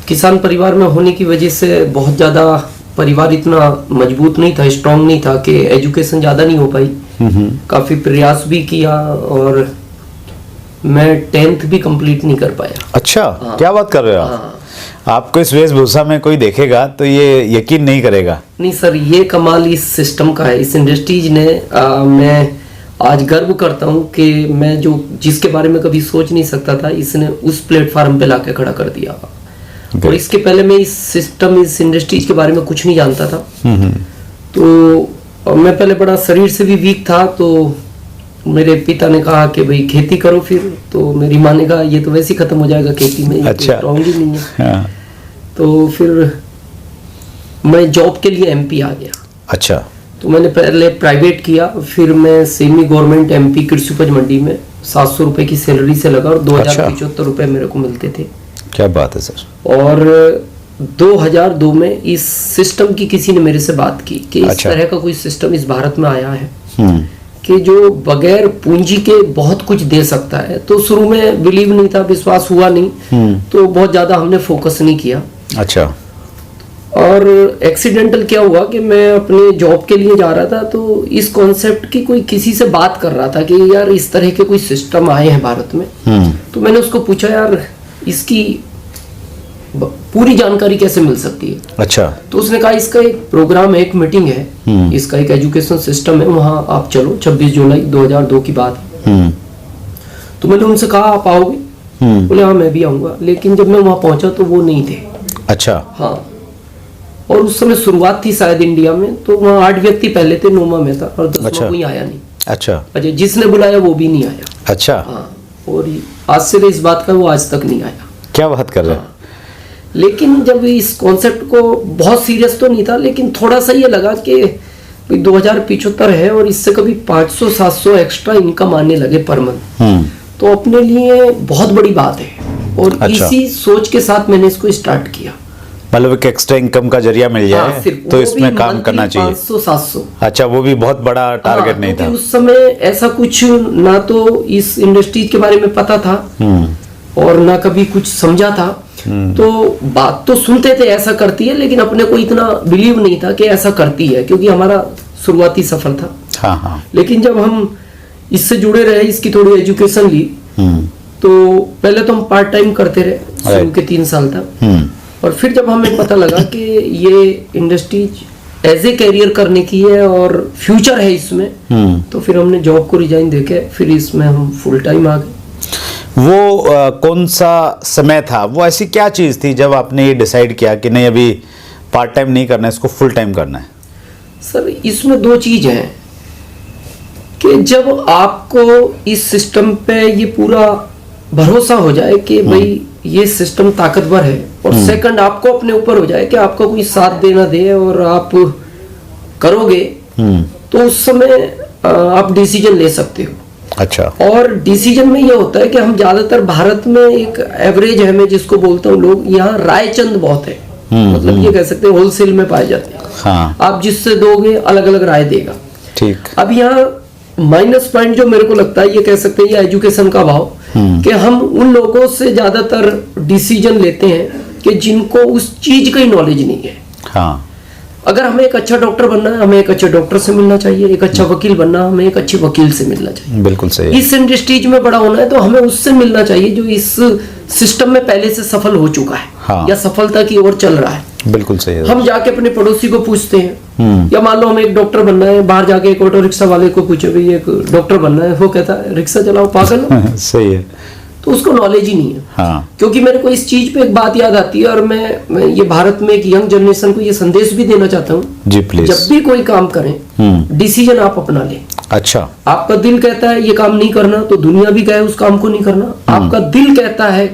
किसान परिवार में होने की वजह से बहुत ज़्यादा परिवार इतना मजबूत नहीं था, स्ट्रांग नहीं था कि एजुकेशन ज़्यादा नहीं हो पाई। काफ़ी प्रयास भी किया और मैं 10th भी कंप्लीट नहीं कर पाया। अच्छा, हाँ। क्या बात कर रहे हो आप? हाँ। आपको इस वेशभूषा में कोई देखेगा तो ये यकीन नहीं करेगा। नहीं सर, ये कमाल इस सिस्टम का है, इस इंडस्ट्रीज ने। मैं आज गर्व करता हूँ कि मैं जिसके बारे में कभी सोच नहीं सकता था, इसने उस प्लेटफार्म पे लाके खड़ा कर दिया। और इसके पहले मैं इस सिस्टम, इस इंडस्ट्रीज के बारे में कुछ नहीं जानता था। तो मैं पहले बड़ा शरीर से भी वीक था, तो मेरे पिता ने कहा कि भाई खेती करो फिर। तो मेरी माँ ने कहा ये तो वैसे ही खत्म हो जाएगा खेती में, अच्छा। स्ट्रॉन्ग ही नहीं है। हाँ। तो फिर मैं जॉब के लिए एमपी आ गया। अच्छा। तो मैंने पहले प्राइवेट किया, फिर मैं सेमी गवर्नमेंट एमपी कृषि उपज मंडी में 700 रुपए की सैलरी से लगा और 2075 रुपए मेरे को मिलते थे। क्या बात है सर। और 2002 में इस सिस्टम की किसी ने मेरे से बात की कि इस अच्छा। तरह का कोई सिस्टम इस भारत में आया है कि जो बगैर पूंजी के बहुत कुछ दे सकता है। तो शुरू में बिलीव नहीं था, विश्वास हुआ नहीं, तो बहुत ज्यादा हमने फोकस नहीं किया। अच्छा। और एक्सीडेंटल क्या हुआ कि मैं अपने जॉब के लिए जा रहा था, तो इस कॉन्सेप्ट की कोई किसी से बात कर रहा था कि यार इस तरह के कोई सिस्टम आए हैं भारत में। तो मैंने उसको पूछा यार इसकी पूरी जानकारी कैसे मिल सकती है। अच्छा। तो उसने कहा इसका एक प्रोग्राम है, एक मीटिंग है, इसका एक एजुकेशन सिस्टम है, वहां आप चलो, 26 जुलाई 2002 की बात है। तो मैंने उनसे कहा आप आओगे? बोले हाँ मैं भी आऊंगा। लेकिन जब मैं वहां पहुंचा तो वो नहीं थे। अच्छा। हाँ। और उस समय शुरुआत थी शायद इंडिया में, तो वहाँ 8 व्यक्ति पहले थे, नोमा में था, और 10वां अच्छा। कोई आया नहीं। अच्छा। अच्छा, जिसने बुलाया वो भी नहीं आया। अच्छा। हाँ। और आश्चर्य इस बात का, वो आज तक नहीं आया। क्या बात कर रहे हैं। लेकिन जब इस कॉन्सेप्ट को, बहुत सीरियस तो नहीं था, लेकिन थोड़ा सा ये लगा कि 2075 है और इससे कभी 500-700 एक्स्ट्रा इनकम आने लगे पर मंथ, तो अपने लिए बहुत बड़ी बात है। और अच्छा। इसी सोच के साथ मैंने इसको स्टार्ट किया। मतलब एक एक्स्ट्रा इनकम का जरिया मिल जाए, हाँ, सिर्फ तो वो इसमें भी काम करना चाहिए। 500-700। अच्छा, वो भी बहुत बड़ा टारगेट हाँ, नहीं था। उस समय ऐसा कुछ ना तो इस इंडस्ट्री के बारे में पता था और ना कभी कुछ समझा था। तो बात तो सुनते थे ऐसा करती है, लेकिन अपने को इतना बिलीव नहीं था कि ऐसा करती है, क्योंकि हमारा शुरुआती सफर था। हाँ हाँ। लेकिन जब हम इससे जुड़े रहे, इसकी थोड़ी एजुकेशन ली, तो पहले तो हम पार्ट टाइम करते रहे शुरू के 3 साल तक। और फिर जब हमें पता लगा कि ये इंडस्ट्री एज ए कैरियर करने की है और फ्यूचर है इसमें, तो फिर हमने जॉब को रिजाइन देके फिर इसमें हम फुल टाइम आ गए। वो कौन सा समय था, वो ऐसी क्या चीज थी जब आपने ये डिसाइड किया कि नहीं अभी पार्ट टाइम नहीं करना है, इसको फुल टाइम करना है? सर इसमें 2 चीज हैं कि जब आपको इस सिस्टम पे ये पूरा भरोसा हो जाए कि भाई ये सिस्टम ताकतवर है, और सेकंड आपको अपने ऊपर हो जाए कि आपका कोई साथ देना दे और आप करोगे, तो उस समय आप डिसीजन ले सकते हो। अच्छा। और डिसीजन में ये होता है कि हम ज्यादातर भारत में एक एवरेज है, मैं जिसको बोलता हूँ, लोग यहाँ रायचंद बहुत है, मतलब ये कह सकते हैं होलसेल में पाए जाते हैं। हाँ। आप जिससे दोगे अलग अलग राय देगा। ठीक। अब यहाँ माइनस पॉइंट जो मेरे को लगता है, ये कह सकते हैं, ये एजुकेशन का भाव, कि हम उन लोगों से ज्यादातर डिसीजन लेते हैं कि जिनको उस चीज का ही नॉलेज नहीं है। हाँ। अगर हमें एक अच्छा डॉक्टर बनना है, हमें एक अच्छे डॉक्टर से मिलना चाहिए। एक अच्छा वकील बनना है, हमें एक अच्छे वकील से मिलना चाहिए। बिल्कुल सही है। इस इंडस्ट्रीज में बड़ा होना है तो हमें उससे मिलना चाहिए जो इस सिस्टम में पहले से सफल हो चुका है। हाँ। या सफलता की ओर चल रहा है। बिल्कुल सही है। हम जाके अपने पड़ोसी को पूछते हैं, या मान लो हमें एक डॉक्टर बनना है, बाहर जाके एक ऑटो रिक्शा वाले को पूछे भाई एक डॉक्टर बनना है, वो कहता है रिक्शा चलाओ, पागल हो। सही है। तो उसको नॉलेज ही नहीं है। हाँ। क्योंकि मेरे को इस चीज पे एक बात याद आती है, और मैं ये भारत में एक यंग जनरेशन को ये संदेश भी देना चाहता हूँ। जी प्लीज। जब भी कोई काम करें, डिसीजन आप अपना लें। अच्छा। आपका दिल कहता है ये काम नहीं करना, तो दुनिया भी कहे उस काम को नहीं करना। आपका दिल कहता है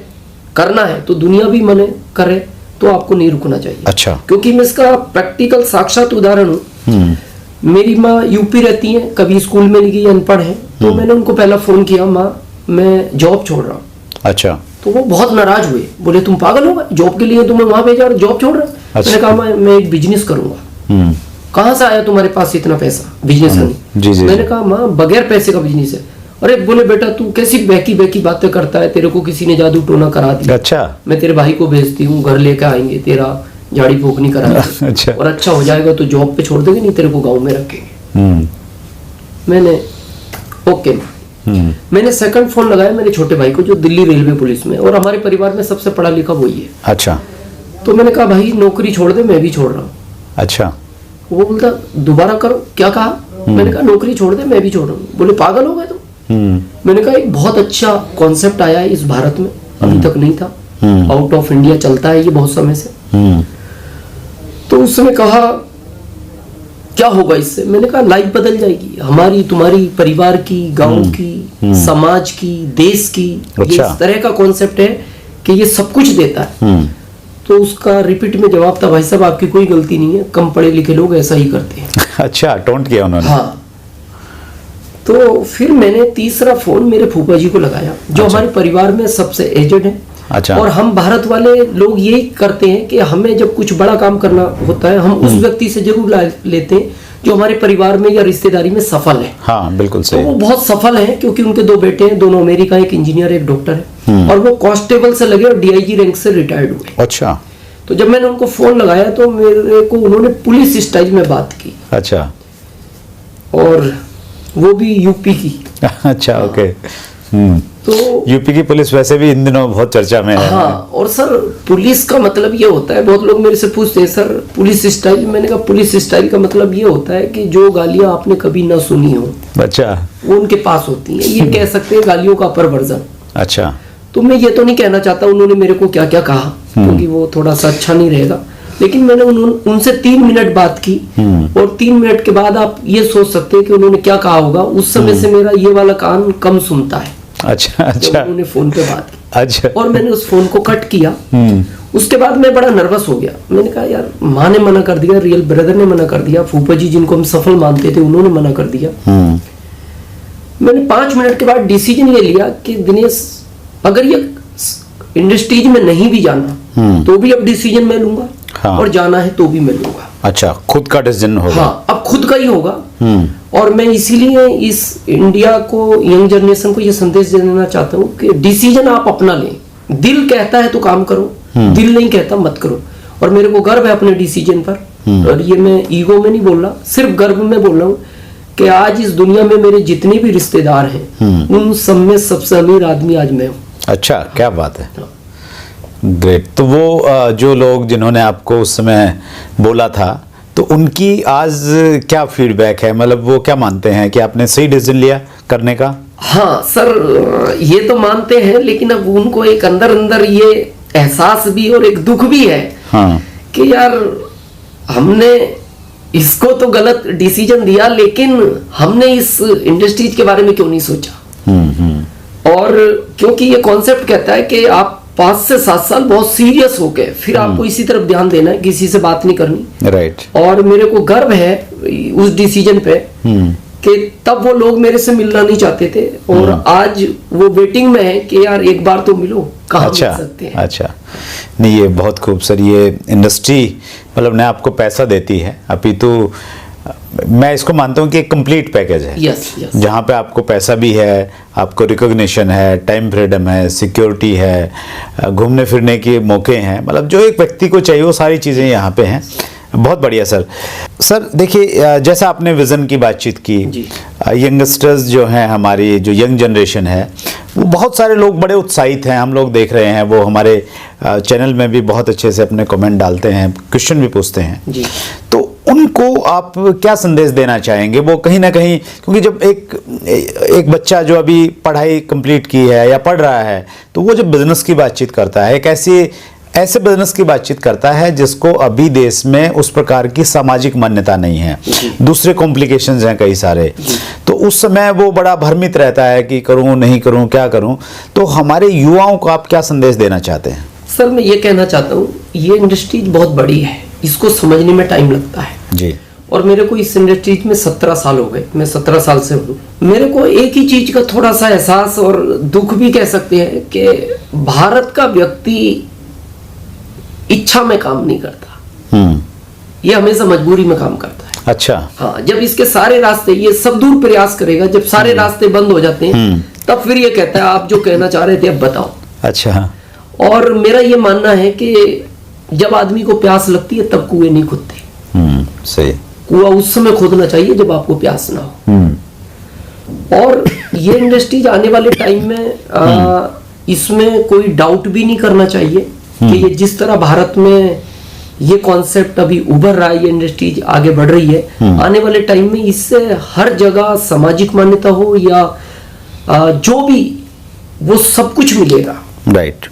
करना है, तो दुनिया भी मने करे, तो आपको नहीं रुकना चाहिए। अच्छा। क्योंकि मैं इसका प्रैक्टिकल साक्षात उदाहरण हूँ। मेरी माँ यूपी रहती है, कभी स्कूल में नहीं गई, अनपढ़ है, तो मैंने उनको पहला फोन किया, माँ मैं जॉब छोड़ रहा हूँ। अच्छा। तो वो बहुत नाराज हुए, बोले तुम पागल हो, जॉब के लिए तुम्हें वहां भेजा और जॉब छोड़ रहा। अच्छा। मैंने कहा मैं एक बिजनेस करूंगा। कहाँ से आया तुम्हारे पास इतना पैसा बिजनेस करने? जी जी। मैंने कहा माँ बगैर पैसे का बिजनेस है। अरे बोले बेटा तू कैसी बहकी बहकी बातें करता है, तेरे को किसी ने जादू टोना करा दिया। अच्छा। मैं तेरे भाई को भेजती हूँ, घर लेकर आएंगे, तेरा झाड़ी फूकनी कराएंगे। अच्छा। और अच्छा हो जाएगा तो जॉब पे छोड़ देंगे, नहीं तेरे को गाँव में रखेंगे। मैंने ओके। मैंने सेकंड फोन लगाया मेरे छोटे भाई को जो दिल्ली रेलवे पुलिस में, और हमारे परिवार में सबसे पढ़ा लिखा वही है। अच्छा। तो मैंने कहा भाई नौकरी छोड़ दे, मैं भी छोड़ रहा हूँ। अच्छा। वो बोलता दोबारा करो, क्या कहा? मैंने कहा नौकरी छोड़ दे, मैं भी छोड़ रहा हूँ। बोले पागल हो गए तुम? मैंने कहा एक बहुत अच्छा कॉन्सेप्ट आया है इस भारत में, अभी तक नहीं था, आउट ऑफ इंडिया चलता है ये बहुत समय से। तो उसने कहा क्या होगा इससे? मैंने कहा लाइफ बदल जाएगी हमारी, तुम्हारी, परिवार की, गांव की, समाज की, देश की। ये इस तरह का कॉन्सेप्ट है कि ये सब कुछ देता है। तो उसका रिपीट में जवाब था, भाई साहब आपकी कोई गलती नहीं है, कम पढ़े लिखे लोग ऐसा ही करते हैं। अच्छा, टोंट किया उन्होंने। हाँ। तो फिर मैंने तीसरा फोन मेरे फूफा जी को लगाया जो हमारे परिवार में सबसे एजेड है। अच्छा। और हम भारत वाले लोग यही करते हैं कि हमें जब कुछ बड़ा काम करना होता है हम उस व्यक्ति से जरूर लेते हैं जो हमारे परिवार में या रिश्तेदारी में सफल है। हाँ बिल्कुल सही। तो वो बहुत सफल हैं क्योंकि उनके 2 बेटे हैं, दोनों अमेरिका, एक इंजीनियर एक डॉक्टर है, और वो कांस्टेबल से लगे और डीआईजी रैंक से रिटायर्ड हुए। अच्छा। तो जब मैंने उनको फोन लगाया तो मेरे को उन्होंने पुलिस स्टाइल में बात की। अच्छा। और वो भी यूपी की। अच्छा, ओके। तो यूपी की पुलिस वैसे भी इन दिनों बहुत चर्चा में है। हाँ, और सर पुलिस का मतलब ये होता है, बहुत लोग मेरे से पूछते हैं सर पुलिस स्टाइल, मैंने कहा पुलिस स्टाइल का मतलब ये होता है कि जो गालियां आपने कभी ना सुनी हो, अच्छा, वो उनके पास होती हैं। ये कह सकते हैं गालियों का अपर वर्जन। अच्छा। तो मैं ये तो नहीं कहना चाहता उन्होंने मेरे को क्या क्या कहा, क्योंकि वो थोड़ा सा अच्छा नहीं रहेगा, लेकिन मैंने उनसे 3 मिनट बात की, और 3 मिनट के बाद आप ये सोच सकते हैं कि उन्होंने क्या कहा होगा। उस समय से मेरा ये वाला कान कम सुनता है। अच्छा। अच्छा। उन्होंने फोन पे बात की। अच्छा। और मैंने उस फोन को कट किया। उसके बाद मैं बड़ा नर्वस हो गया। मैंने कहा यार माँ ने मना कर दिया, रियल ब्रदर ने मना कर दिया, फूफा जी जिनको हम सफल मानते थे उन्होंने मना कर दिया। मैंने 5 मिनट के बाद डिसीजन ये लिया कि दिनेश अगर ये इंडस्ट्रीज में नहीं भी जाना तो भी अब डिसीजन मैं लूंगा। हाँ। और जाना है तो भी मैं लूंगा। अच्छा, खुद का डिसीजन होगा। हाँ, अब खुद का ही होगा। और मैं इसीलिए इस इंडिया को, यंग जनरेशन को ये संदेश देना चाहता हूँ कि डिसीजन आप अपना लें। दिल कहता है तो काम करो, दिल नहीं कहता मत करो। और मेरे को गर्व है अपने डिसीजन पर, और ये मैं ईगो में नहीं बोल रहा, सिर्फ गर्व में बोल रहा हूँ कि आज इस दुनिया में मेरे जितने भी रिश्तेदार हैं उन सब में सबसे अमीर आदमी आज मैं हूँ। अच्छा, क्या बात है। ग्रेट। तो वो जो लोग जिन्होंने आपको उस समय बोला था तो उनकी आज क्या फीडबैक है, मतलब वो क्या मानते हैं कि आपने सही डिसीजन लिया करने का? हाँ सर, ये तो मानते हैं, लेकिन अब उनको एक अंदर अंदर ये एहसास भी और एक दुख भी है। हाँ। कि यार हमने इसको तो गलत डिसीजन दिया, लेकिन हमने इस इंडस्ट्रीज के बारे में क्यों नहीं सोचा। और क्योंकि ये कॉन्सेप्ट कहता है कि आप 5 से 7 साल बहुत सीरियस हो गए, फिर आपको इसी तरफ ध्यान देना है, किसी से बात नहीं करनी। राइट। और मेरे को गर्व है उस डिसीजन पे कि तब वो लोग मेरे से मिलना नहीं चाहते थे, और आज वो वेटिंग में है कि यार एक बार तो मिलो, कहाँ मिल सकते हैं। अच्छा, नहीं ये बहुत खूब सर। ये इंडस्ट्री मतलब ने आपको पैसा देती है, अभी तो मैं इसको मानता हूँ कि एक कंप्लीट पैकेज है। Yes, yes. जहाँ पे आपको पैसा भी है, आपको रिकॉग्निशन है, टाइम फ्रीडम है, सिक्योरिटी है, घूमने फिरने के मौके हैं, मतलब जो एक व्यक्ति को चाहिए वो सारी चीज़ें यहाँ पे हैं। बहुत बढ़िया सर। सर देखिए, जैसा आपने विज़न की बातचीत की, यंगस्टर्स जो हैं, हमारी जो यंग जनरेशन है, वो बहुत सारे लोग बड़े उत्साहित हैं, हम लोग देख रहे हैं। वो हमारे चैनल में भी बहुत अच्छे से अपने कमेंट डालते हैं, क्वेश्चन भी पूछते हैं जी। तो उनको आप क्या संदेश देना चाहेंगे? वो कहीं ना कहीं, क्योंकि जब एक बच्चा जो अभी पढ़ाई कंप्लीट की है या पढ़ रहा है, तो वो जब बिजनेस की बातचीत करता है, एक ऐसे बिजनेस की बातचीत करता है जिसको अभी देश में उस प्रकार की सामाजिक मान्यता नहीं है, दूसरे कॉम्प्लिकेशंस हैं कई सारे, तो उस समय वो बड़ा भ्रमित रहता है कि करूं नहीं करूं, क्या करूं। तो हमारे युवाओं को आप क्या संदेश देना चाहते हैं? सर मैं ये कहना चाहता हूँ, ये इंडस्ट्री बहुत बड़ी है, इसको समझने में टाइम लगता है जी। और मेरे को इस इंडस्ट्रीज में 17 साल हो गए, मैं 17 साल से हूँ। मेरे को एक ही चीज का थोड़ा सा एहसास और दुख भी कह सकते हैं कि भारत का व्यक्ति इच्छा में काम नहीं करता, ये हमेशा मजबूरी में काम करता है। अच्छा। हाँ, जब इसके सारे रास्ते, ये सब दूर प्रयास करेगा, जब सारे रास्ते बंद हो जाते हैं तब फिर ये कहता है आप जो कहना चाह रहे थे अब बताओ। अच्छा। और मेरा ये मानना है कि जब आदमी को प्यास लगती है तब कुएं नहीं खुदते। सही। कुआं उस समय खोदना चाहिए जब आपको प्यास ना हो। और ये इंडस्ट्रीज आने वाले टाइम में इसमें कोई डाउट भी नहीं करना चाहिए कि ये जिस तरह भारत में ये कॉन्सेप्ट अभी उभर रहा है, ये इंडस्ट्रीज आगे बढ़ रही है, आने वाले टाइम में इससे हर जगह सामाजिक मान्यता हो या जो भी, वो सब कुछ मिलेगा। राइट।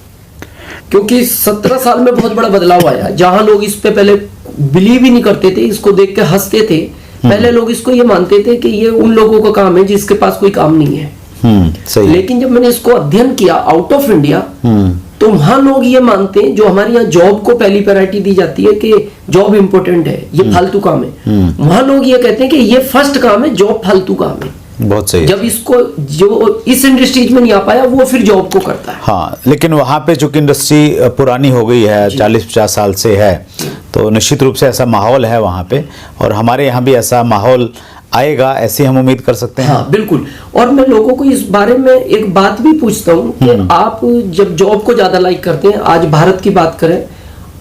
क्योंकि 17 साल में बहुत बड़ा बदलाव आया। जहां लोग इस पे पहले बिलीव ही नहीं करते थे, इसको देख के हंसते थे, पहले लोग इसको ये मानते थे कि ये उन लोगों का काम है जिसके पास कोई काम नहीं है। सही। लेकिन जब मैंने इसको अध्ययन किया आउट ऑफ इंडिया, तो वहां लोग ये मानते हैं, जो हमारे यहाँ जॉब को पहली प्रायोरिटी दी जाती है कि जॉब इंपॉर्टेंट है, ये फालतू काम है, वहां लोग ये कहते हैं कि ये फर्स्ट काम है, जॉब फालतू काम है। बहुत सही। जब इसको जो इस इंडस्ट्रीज में नहीं आ पाया वो फिर जॉब को करता है। हाँ, लेकिन वहाँ पे चूंकि इंडस्ट्री पुरानी हो गई है, 40-50 साल से है, तो निश्चित रूप से ऐसा माहौल है वहाँ पे, और हमारे यहाँ भी ऐसा माहौल आएगा, ऐसी हम उम्मीद कर सकते हैं। हाँ बिल्कुल। और मैं लोगों को इस बारे में एक बात भी पूछता हूँ कि आप जब जॉब को ज्यादा लाइक करते हैं, आज भारत की बात करें,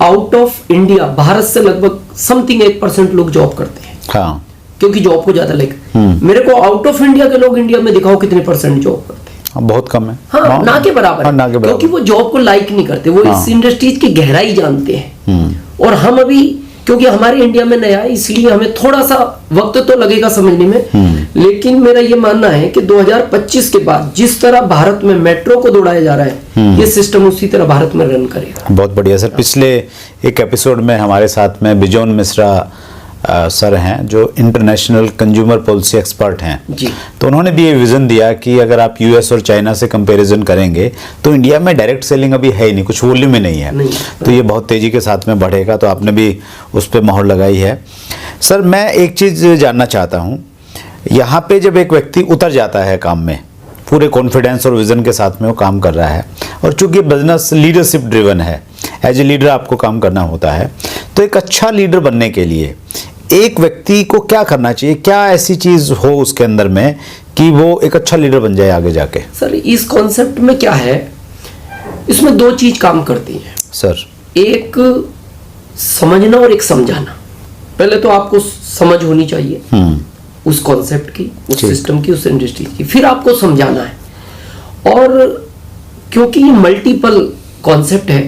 आउट ऑफ इंडिया भारत से लगभग समथिंग 1% लोग जॉब करते हैं। हाँ, क्योंकि जॉब को ज्यादा लाइक। मेरे को आउट ऑफ इंडिया के लोग इंडिया में दिखाओ कितने % जॉब करते हैं। बहुत कम है। हाँ, ना के बराबर। हाँ, ना के बराबर। क्योंकि वो जॉब को लाइक नहीं करते, वो इस इंडस्ट्रीज की गहराई जानते हैं। और हम अभी, क्योंकि हमारे इंडिया में नया है, इसलिए हमें थोड़ा सा वक्त तो लगेगा समझने में। लेकिन मेरा ये मानना है कि 2025 के बाद जिस तरह भारत में मेट्रो को दौड़ाया जा रहा है, ये सिस्टम उसी तरह भारत में रन करेगा। बहुत बढ़िया सर। पिछले एक एपिसोड में हमारे साथ में बिजोन मिश्रा सर हैं, जो इंटरनेशनल कंज्यूमर पॉलिसी एक्सपर्ट हैं जी। तो उन्होंने भी ये विजन दिया कि अगर आप यूएस और चाइना से कंपैरिजन करेंगे तो इंडिया में डायरेक्ट सेलिंग अभी है ही नहीं, कुछ वॉल्यूम में नहीं है, तो ये बहुत तेजी के साथ में बढ़ेगा। तो आपने भी उस पर मोहर लगाई है। सर, मैं एक चीज़ जानना चाहता हूँ, यहाँ पे जब एक व्यक्ति उतर जाता है काम में, पूरे कॉन्फिडेंस और विजन के साथ में वो काम कर रहा है, और चूंकि बिजनेस लीडरशिप ड्रिवन है, एज ए लीडर आपको काम करना होता है, तो एक अच्छा लीडर बनने के लिए एक व्यक्ति को क्या करना चाहिए? क्या ऐसी चीज हो उसके अंदर में कि वो एक अच्छा लीडर बन जाए आगे जाके? सर, इस कॉन्सेप्ट में क्या है, इसमें 2 चीज काम करती हैं सर। एक समझना और एक समझाना। पहले तो आपको समझ होनी चाहिए उस कॉन्सेप्ट की, उस सिस्टम की, उस इंडस्ट्री की, फिर आपको समझाना है। और क्योंकि ये मल्टीपल कॉन्सेप्ट है,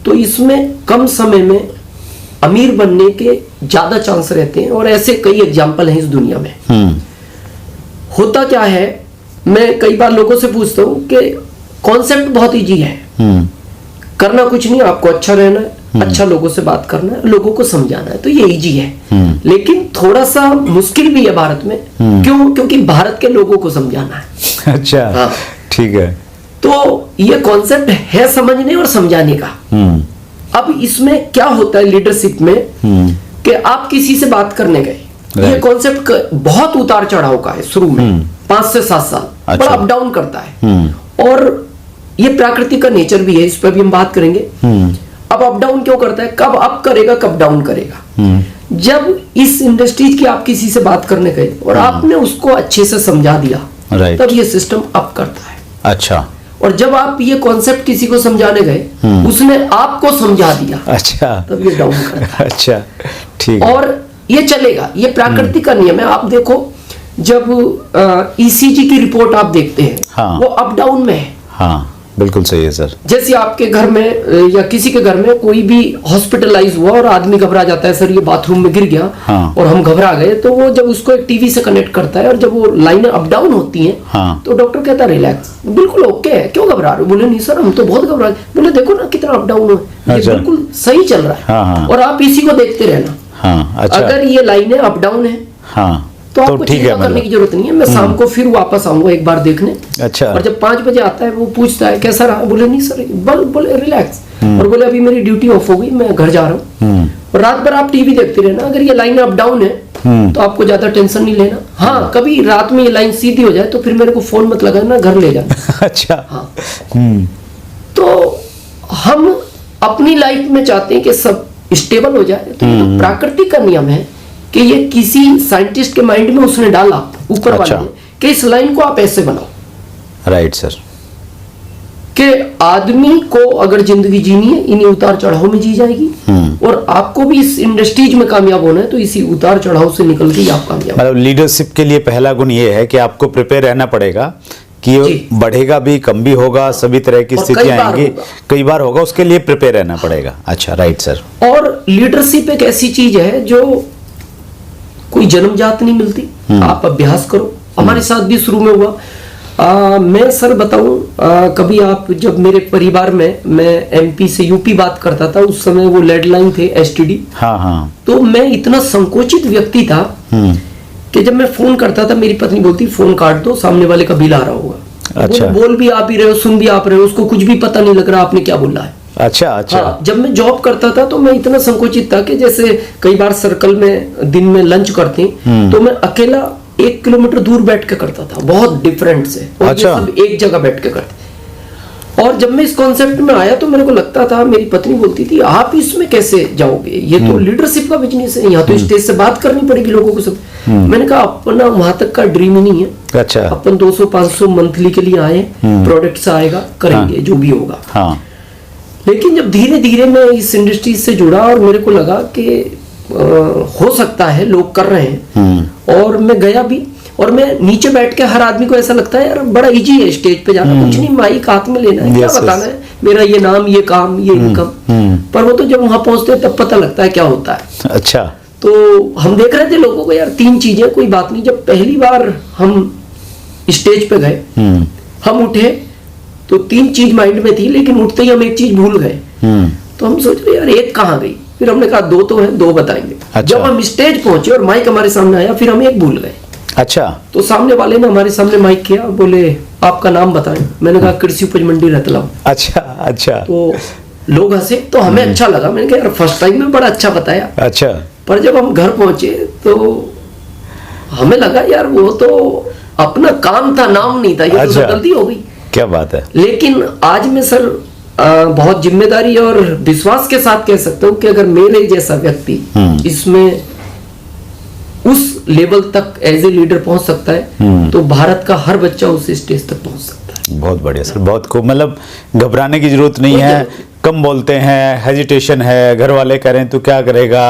तो इसमें कम समय में अमीर बनने के ज्यादा चांस रहते हैं, और ऐसे कई एग्जाम्पल हैं इस दुनिया में। होता क्या है, मैं कई बार लोगों से पूछता हूं कि कॉन्सेप्ट बहुत इजी है, करना कुछ नहीं, आपको अच्छा रहना है, अच्छा लोगों से बात करना है, लोगों को समझाना है, तो ये इजी है। लेकिन थोड़ा सा मुश्किल भी है भारत में। क्यों? क्योंकि भारत के लोगों को समझाना है। अच्छा। हाँ। ठीक है। तो ये कॉन्सेप्ट है समझने और समझाने का। अब इसमें क्या होता है लीडरशिप में कि आप किसी से बात करने गए, ये कॉन्सेप्ट बहुत उतार चढ़ाव का है शुरू में, 5 से 7 साल बड़ा अप डाउन करता है। और ये प्राकृतिक का नेचर भी है, इस पर भी हम बात करेंगे। अब अप डाउन क्यों करता है, कब अप करेगा कब डाउन करेगा। जब इस इंडस्ट्रीज की आप किसी से बात करने गए और आपने उसको अच्छे से समझा दिया, तब ये सिस्टम अप करता है। अच्छा। और जब आप ये कॉन्सेप्ट किसी को समझाने गए, उसने आपको समझा दिया, अच्छा, तब ये डाउन करता है। अच्छा, ठीक। और ये चलेगा, ये प्राकृतिक का नियम है। आप देखो, जब ईसीजी की रिपोर्ट आप देखते हैं, हाँ। वो अप डाउन में है। हाँ, बिल्कुल सही है सर। जैसे आपके घर में या किसी के घर में कोई भी हॉस्पिटलाइज हुआ और आदमी घबरा जाता है, सर ये बाथरूम में गिर गया, हाँ। और हम घबरा गए, तो वो जब उसको एक टीवी से कनेक्ट करता है और जब वो लाइनें अप डाउन होती हैं, हाँ। तो डॉक्टर कहता है रिलैक्स, बिल्कुल ओके है, क्यों घबरा रहे हो? बोले नहीं सर, हम तो बहुत घबरा। बोले देखो ना कितना अप डाउन है, ये बिल्कुल सही चल रहा है। हाँ, हाँ। और आप इसी को देखते रहना। हाँ, अच्छा। अगर ये लाइनें अप डाउन है, हाँ, तो आपको चिंता करने की जरूरत नहीं है। मैं शाम को फिर वापस आऊंगा एक बार देखने। अच्छा। और जब 5 बजे आता है, वो पूछता है कैसा रहा, बोले नहीं सर, बोले रिलैक्स, और बोले अभी मेरी ड्यूटी ऑफ हो गई, मैं घर जा रहा हूँ। और रात भर आप टीवी देखते रहना। अगर ये लाइन अप डाउन है तो आपको ज्यादा टेंशन नहीं लेना। हाँ, कभी रात में ये लाइन सीधी हो जाए तो फिर मेरे को फोन मत लगाना, घर ले जाना। अच्छा। हाँ। तो हम अपनी लाइफ में चाहते हैं कि सब स्टेबल हो जाए, तो ये तो प्राकृतिक का नियम है कि ये किसी साइंटिस्ट के माइंड में उसने डाला ऊपर अच्छा। वाले ने कि इस लाइन को आप ऐसे बनाओ राइट सर। कि आदमी को अगर जिंदगी जीनी है इन्हीं उतार चढ़ाव में जी जाएगी, और आपको भी इस इंडस्ट्रीज में कामयाब होना है तो इसी उतार चढ़ाव से निकल के ही आप कामयाब। मतलब लीडरशिप के लिए पहला गुण ये है कि आपको प्रिपेयर रहना पड़ेगा कि जी। बढ़ेगा भी, कम भी होगा, सभी तरह की और स्थितियां कई बार आएंगी, होगा। कई बार होगा, उसके लिए प्रिपेयर रहना पड़ेगा। अच्छा, राइट सर। और लीडरशिप एक ऐसी चीज है जो कोई जन्मजात नहीं मिलती, आप अभ्यास करो। हमारे साथ भी शुरू में हुआ। मैं सर बताऊं, कभी आप जब मेरे परिवार में मैं एमपी से यूपी बात करता था, उस समय वो लैंडलाइन थे एसटीडी, हाँ हाँ। तो मैं इतना संकोचित व्यक्ति था कि जब मैं फोन करता था मेरी पत्नी बोलती फोन काट दो, सामने वाले का बिल आ रहा होगा। अच्छा। बोल भी आप ही रहे हो, सुन भी आप रहे हो, उसको कुछ भी पता नहीं लग रहा आपने क्या बोला है। अच्छा अच्छा। हाँ, जब मैं जॉब करता था तो मैं इतना संकोचित था कि जैसे कई बार सर्कल में दिन में लंच करते तो मैं अकेला 1 किलोमीटर दूर बैठ के करता था, बहुत डिफरेंट से, और अच्छा। ये सब एक जगह बैठ के करते। और जब मैं इस कॉन्सेप्ट में आया तो मेरे को लगता था, मेरी पत्नी बोलती थी आप इसमें कैसे जाओगे, ये तो लीडरशिप का बिजनेस है, यहाँ तो स्टेज से बात करनी पड़ेगी लोगों को सब। मैंने कहा अपना वहां तक का ड्रीम ही नहीं है। अच्छा। अपन 200-500 मंथली के लिए आए, प्रोडक्ट से आएगा, करेंगे जो भी होगा। हाँ। लेकिन जब धीरे धीरे मैं इस इंडस्ट्री से जुड़ा और मेरे को लगा कि हो सकता है लोग कर रहे हैं, और मैं गया भी, और मैं नीचे बैठ के हर आदमी को ऐसा लगता है यार बड़ा इजी है स्टेज पे जाना, कुछ नहीं, माइक हाथ में लेना है, क्या बताना है, मेरा ये नाम, ये काम, ये इनकम। पर वो तो जब वहां पहुंचते हैं तब पता लगता है क्या होता है। अच्छा। तो हम देख रहे थे लोगों को, यार 3 चीजें, कोई बात नहीं। जब पहली बार हम स्टेज पे गए, हम उठे तो 3 चीज माइंड में थी, लेकिन उठते ही हम एक चीज भूल गए। तो हम सोच रहे यार एक कहाँ गई, फिर हमने कहा 2 तो है, 2 बताएंगे। अच्छा। जब हम स्टेज पहुंचे और माइक हमारे सामने आया, फिर हम एक भूल गए। अच्छा। तो सामने वाले ने हमारे सामने माइक किया, बोले आपका नाम बताएं। मैंने कहा कृषि उपज मंडी रतलाम। अच्छा अच्छा। तो लोग हंसे, तो हमें अच्छा लगा। मैंने कहा यार फर्स्ट टाइम में बड़ा अच्छा बताया। अच्छा। पर जब हम घर पहुंचे तो हमें लगा यार वो तो अपना काम था, नाम नहीं था, ये तो गलती हो गई। क्या बात है। लेकिन आज मैं सर बहुत जिम्मेदारी और विश्वास के साथ कह सकता हूँ कि अगर मेरे जैसा व्यक्ति इसमें उस लेवल तक एज ए लीडर पहुंच सकता है, तो भारत का हर बच्चा उस स्टेज तक पहुंच सकता है। बहुत बढ़िया सर, बहुत खूब। मतलब घबराने की जरूरत नहीं है, कम बोलते हैं, हेजिटेशन है, घर वाले करें तो क्या करेगा,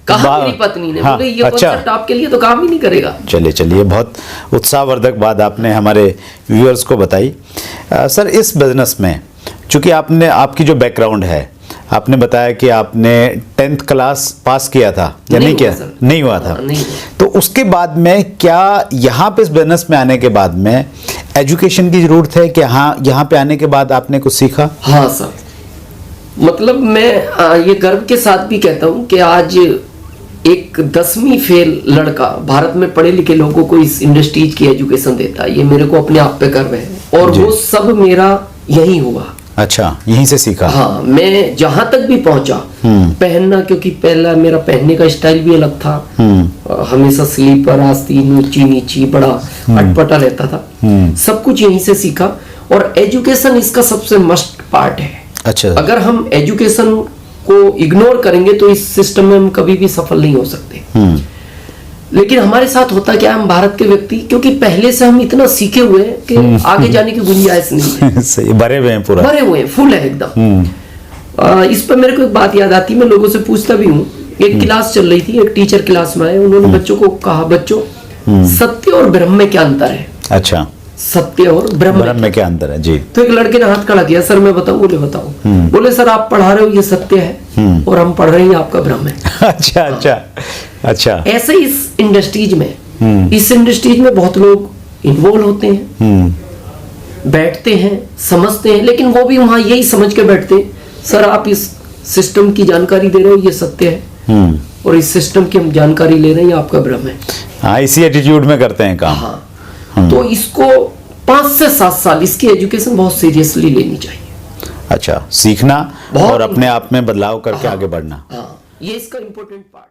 कहा मेरी पत्नी ने, हाँ, बोले ये अच्छा। कॉन्सेप्ट आपके लिए तो काम ही नहीं करेगा। चलिए चलिए, बहुत उत्साहवर्धक बात आपने हमारे व्यूअर्स को बताई। सर इस बिजनेस में चूंकि आपने, आपकी जो बैकग्राउंड है, आपने बताया कि आपने 10th क्लास पास किया था या नहीं किया? नहीं हुआ था। नहीं। तो उसके बाद में क्या यहाँ पे इस बिजनेस में आने के बाद में एजुकेशन की जरूरत है कि हाँ यहाँ पे आने के बाद आपने कुछ सीखा? हाँ सर, मतलब मैं ये गर्व के साथ भी कहता हूँ कि आज एक 10वीं फेल लड़का भारत में पढ़े लिखे लोगों को इस इंडस्ट्रीज की एजुकेशन देता है, ये मेरे को अपने आप पे गर्व है। और वो सब मेरा यही हुआ। अच्छा, यहीं से सीखा? हाँ, मैं जहां तक भी पहुंचा, पहनना, क्योंकि पहला मेरा पहनने का स्टाइल भी अलग था, हमेशा स्लीपर, आस्तीन, ऊंची नीची, बड़ा अटपटा रहता था। सब कुछ यहीं से सीखा, और एजुकेशन इसका सबसे मस्ट पार्ट है। अच्छा। अगर हम एजुकेशन को इग्नोर करेंगे तो इस सिस्टम में हम कभी भी सफल नहीं हो सकते। लेकिन हमारे साथ होता क्या, हम भारत के व्यक्ति, क्योंकि पहले से हम इतना सीखे हुए हैं कि आगे जाने की गुंजाइश नहीं है। सही, भरे हुए हैं, पूरा भरे हुए हैं, फुल है एकदम। इस पर मेरे को एक बात याद आती है, मैं लोगों से पूछता भी हूँ। एक क्लास चल रही थी, एक टीचर क्लास में आए, उन्होंने बच्चों को कहा, बच्चों सत्य और ब्रह्म में क्या अंतर है? अच्छा, सत्य और ब्रह्म में क्या अंतर है? जी। तो एक लड़के ने हाथ खड़ा किया, सर मैं बताऊं? बोले बताओ। बोले सर आप पढ़ा रहे हो ये सत्य है, और हम पढ़ रहे हैं आपका ब्रह्म है। अच्छा अच्छा अच्छा। ऐसे इस इंडस्ट्रीज में, इस इंडस्ट्रीज में बहुत लोग इन्वॉल्व होते हैं, बैठते हैं, समझते हैं, लेकिन वो भी वहां यही समझ के बैठते हैं, सर आप इस सिस्टम की जानकारी दे रहे हो, ये सत्य है, और इस सिस्टम की हम जानकारी ले रहे हैं, ये आपका भ्रम है। हाँ, इसी एटीट्यूड में करते हैं काम। हाँ, तो इसको 5 से 7 साल इसकी एजुकेशन बहुत सीरियसली लेनी चाहिए। अच्छा, सीखना और अपने आप में बदलाव करके आगे बढ़ना, हाँ, ये इसका इम्पोर्टेंट पार्ट।